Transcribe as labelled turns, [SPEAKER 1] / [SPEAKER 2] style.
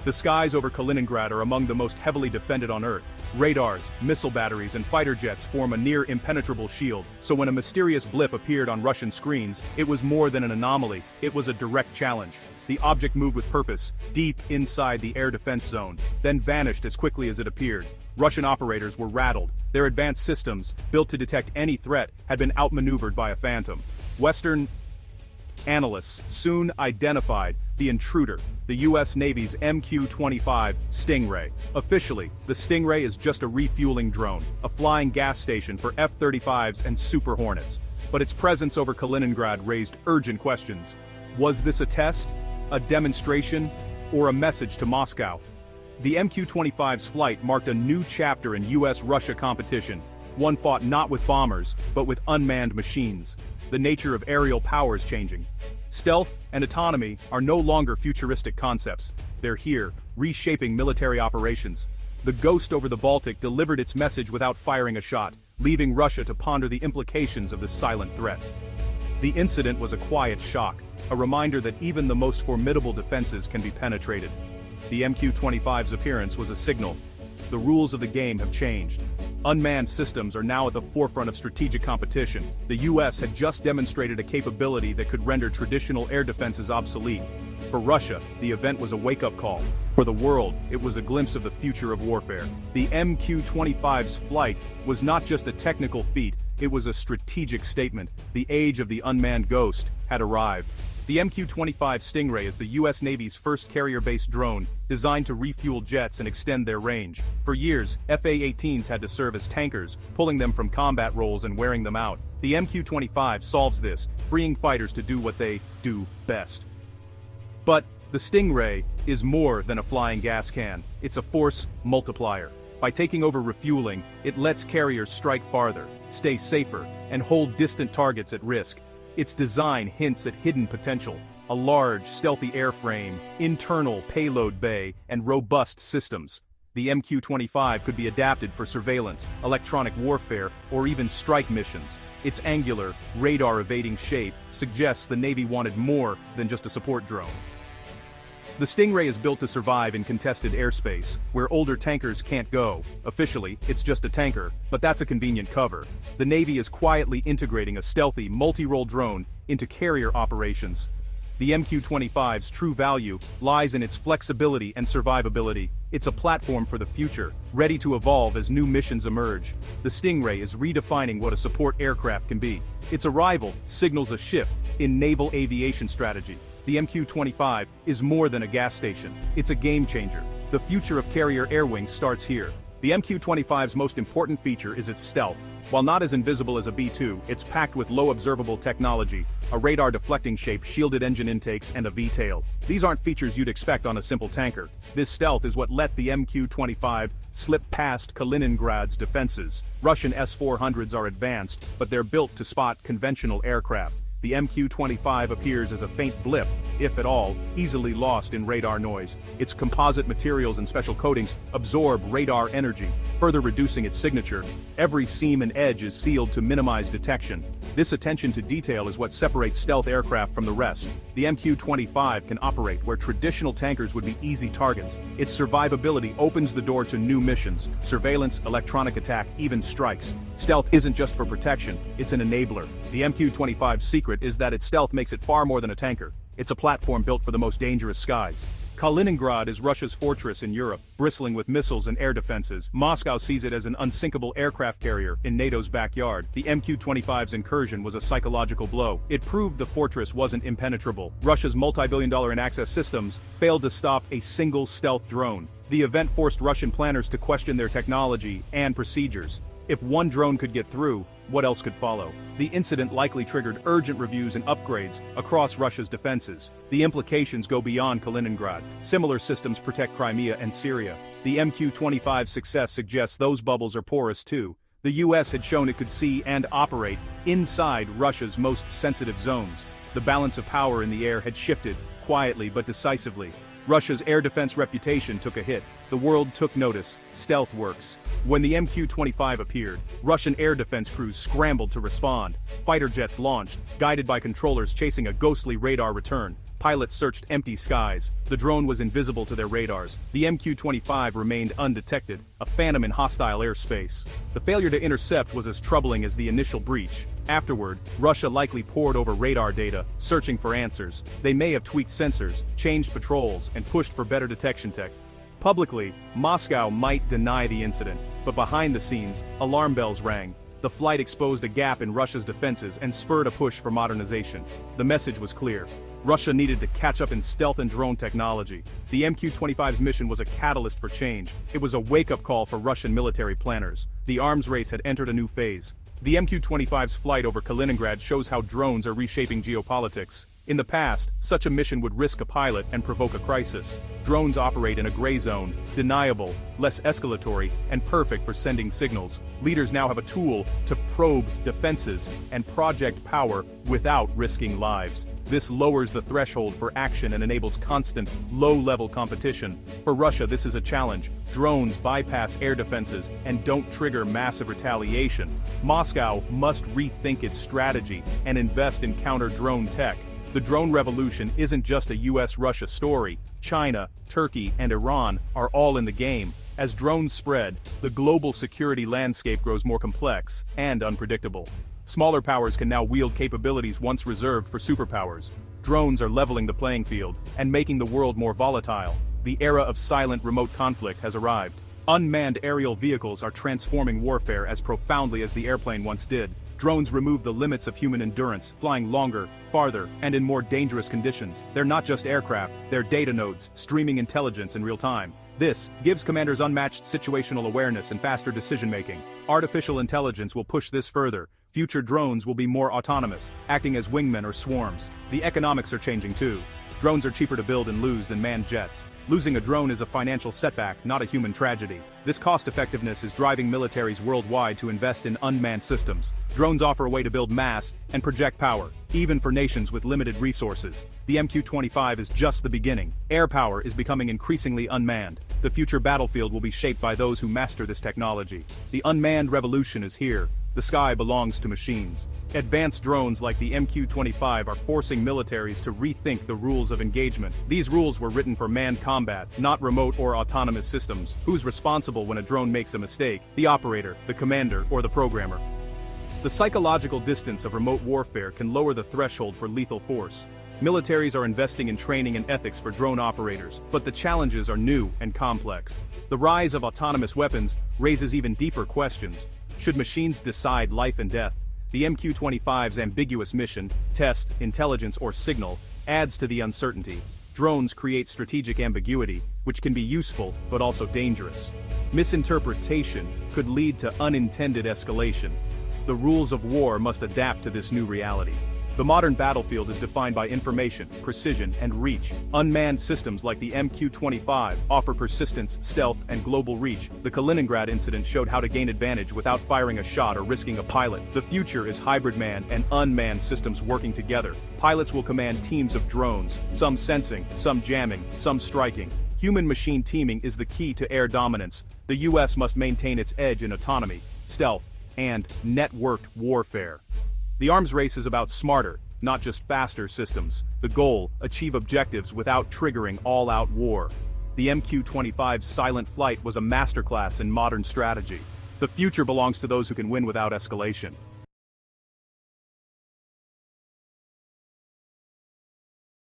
[SPEAKER 1] The skies over Kaliningrad are among the most heavily defended on Earth. Radars, missile batteries, and fighter jets form a near-impenetrable shield, so when a mysterious blip appeared on Russian screens, it was more than an anomaly, it was a direct challenge. The object moved with purpose, deep inside the air defense zone, then vanished as quickly as it appeared. Russian operators were rattled. Their advanced systems, built to detect any threat, had been outmaneuvered by a phantom. Western analysts soon identified the intruder, the U.S. Navy's MQ-25 Stingray. Officially, the Stingray is just a refueling drone, a flying gas station for F-35s and Super Hornets. But its presence over Kaliningrad raised urgent questions. Was this a test, a demonstration, or a message to Moscow? The MQ-25's flight marked a new chapter in U.S.-Russia competition, one fought not with bombers, but with unmanned machines. The nature of aerial power is changing. Stealth and autonomy are no longer futuristic concepts. They're here, reshaping military operations. The Ghost over the Baltic delivered its message without firing a shot, leaving Russia to ponder the implications of this silent threat. The incident was a quiet shock, a reminder that even the most formidable defenses can be penetrated. The MQ-25's appearance was a signal. The rules of the game have changed. Unmanned systems are now at the forefront of strategic competition. The US had just demonstrated a capability that could render traditional air defenses obsolete. For Russia, the event was a wake-up call. For the world, it was a glimpse of the future of warfare. The MQ-25's flight was not just a technical feat, it was a strategic statement. The age of the unmanned ghost had arrived. The MQ-25 Stingray is the U.S. Navy's first carrier-based drone, designed to refuel jets and extend their range. For years, FA-18s had to serve as tankers, pulling them from combat roles and wearing them out. The MQ-25 solves this, freeing fighters to do what they do best. But the Stingray is more than a flying gas can. It's a force multiplier. By taking over refueling, it lets carriers strike farther, stay safer, and hold distant targets at risk. Its design hints at hidden potential: a large, stealthy airframe, internal payload bay, and robust systems. The MQ-25 could be adapted for surveillance, electronic warfare, or even strike missions. Its angular, radar-evading shape suggests the Navy wanted more than just a support drone. The Stingray is built to survive in contested airspace, where older tankers can't go. Officially, it's just a tanker, but that's a convenient cover. The Navy is quietly integrating a stealthy, multi-role drone into carrier operations. The MQ-25's true value lies in its flexibility and survivability. It's a platform for the future, ready to evolve as new missions emerge. The Stingray is redefining what a support aircraft can be. Its arrival signals a shift in naval aviation strategy. The MQ-25 is more than a gas station. It's a game changer. The future of carrier air wings starts here. The MQ-25's most important feature is its stealth. While not as invisible as a B-2, it's packed with low observable technology, a radar-deflecting shape, shielded engine intakes, and a V-tail. These aren't features you'd expect on a simple tanker. This stealth is what let the MQ-25 slip past Kaliningrad's defenses. Russian S-400s are advanced, but they're built to spot conventional aircraft. The MQ-25 appears as a faint blip, if at all, easily lost in radar noise. Its composite materials and special coatings absorb radar energy, further reducing its signature. Every seam and edge is sealed to minimize detection. This attention to detail is what separates stealth aircraft from the rest. The MQ-25 can operate where traditional tankers would be easy targets. Its survivability opens the door to new missions: surveillance, electronic attack, even strikes. Stealth isn't just for protection, it's an enabler. The MQ-25's secret is that its stealth makes it far more than a tanker. It's a platform built for the most dangerous skies. Kaliningrad is Russia's fortress in Europe, bristling with missiles and air defenses. Moscow sees it as an unsinkable aircraft carrier in NATO's backyard. The MQ-25's incursion was a psychological blow. It proved the fortress wasn't impenetrable. Russia's multi-billion-dollar in-access systems failed to stop a single stealth drone. The event forced Russian planners to question their technology and procedures. If one drone could get through, what else could follow? The incident likely triggered urgent reviews and upgrades across Russia's defenses. The implications go beyond Kaliningrad. Similar systems protect Crimea and Syria. The MQ-25's success suggests those bubbles are porous too. The US had shown it could see and operate inside Russia's most sensitive zones. The balance of power in the air had shifted, quietly but decisively. Russia's air defense reputation took a hit. The world took notice. Stealth works. When the MQ-25 appeared, Russian air defense crews scrambled to respond. Fighter jets launched, guided by controllers chasing a ghostly radar return. Pilots searched empty skies. The drone was invisible to their radars. The MQ-25 remained undetected, a phantom in hostile airspace. The failure to intercept was as troubling as the initial breach. Afterward, Russia likely pored over radar data, searching for answers. They may have tweaked sensors, changed patrols, and pushed for better detection tech. Publicly, Moscow might deny the incident, but behind the scenes, alarm bells rang. The flight exposed a gap in Russia's defenses and spurred a push for modernization. The message was clear. Russia needed to catch up in stealth and drone technology. The MQ-25's mission was a catalyst for change. It was a wake-up call for Russian military planners. The arms race had entered a new phase. The MQ-25's flight over Kaliningrad shows how drones are reshaping geopolitics. In the past, such a mission would risk a pilot and provoke a crisis. Drones operate in a gray zone, deniable, less escalatory, and perfect for sending signals. Leaders now have a tool to probe defenses and project power without risking lives. This lowers the threshold for action and enables constant, low-level competition. For Russia, this is a challenge. Drones bypass air defenses and don't trigger massive retaliation. Moscow must rethink its strategy and invest in counter-drone tech. The drone revolution isn't just a US-Russia story. China, Turkey, and Iran are all in the game. As drones spread, the global security landscape grows more complex and unpredictable. Smaller powers can now wield capabilities once reserved for superpowers. Drones are leveling the playing field and making the world more volatile. The era of silent remote conflict has arrived. Unmanned aerial vehicles are transforming warfare as profoundly as the airplane once did. Drones remove the limits of human endurance, flying longer, farther, and in more dangerous conditions. They're not just aircraft, they're data nodes, streaming intelligence in real time. This gives commanders unmatched situational awareness and faster decision-making. Artificial intelligence will push this further. Future drones will be more autonomous, acting as wingmen or swarms. The economics are changing too. Drones are cheaper to build and lose than manned jets. Losing a drone is a financial setback, not a human tragedy. This cost-effectiveness is driving militaries worldwide to invest in unmanned systems. Drones offer a way to build mass and project power, even for nations with limited resources. The MQ-25 is just the beginning. Air power is becoming increasingly unmanned. The future battlefield will be shaped by those who master this technology. The unmanned revolution is here. The sky belongs to machines. Advanced drones like the MQ-25 are forcing militaries to rethink the rules of engagement. These rules were written for manned combat, not remote or autonomous systems. Who's responsible when a drone makes a mistake? The operator, the commander, or the programmer? The psychological distance of remote warfare can lower the threshold for lethal force. Militaries are investing in training and ethics for drone operators, but the challenges are new and complex. The rise of autonomous weapons raises even deeper questions. Should machines decide life and death? The MQ-25's ambiguous mission, test, intelligence, or signal, adds to the uncertainty. Drones create strategic ambiguity, which can be useful but also dangerous. Misinterpretation could lead to unintended escalation. The rules of war must adapt to this new reality. The modern battlefield is defined by information, precision, and reach. Unmanned systems like the MQ-25 offer persistence, stealth, and global reach. The Kaliningrad incident showed how to gain advantage without firing a shot or risking a pilot. The future is hybrid manned and unmanned systems working together. Pilots will command teams of drones, some sensing, some jamming, some striking. Human-machine teaming is the key to air dominance. The US must maintain its edge in autonomy, stealth, and networked warfare. The arms race is about smarter, not just faster systems. The goal, achieve objectives without triggering all-out war. The MQ-25's silent flight was a masterclass in modern strategy. The future belongs to those who can win without escalation.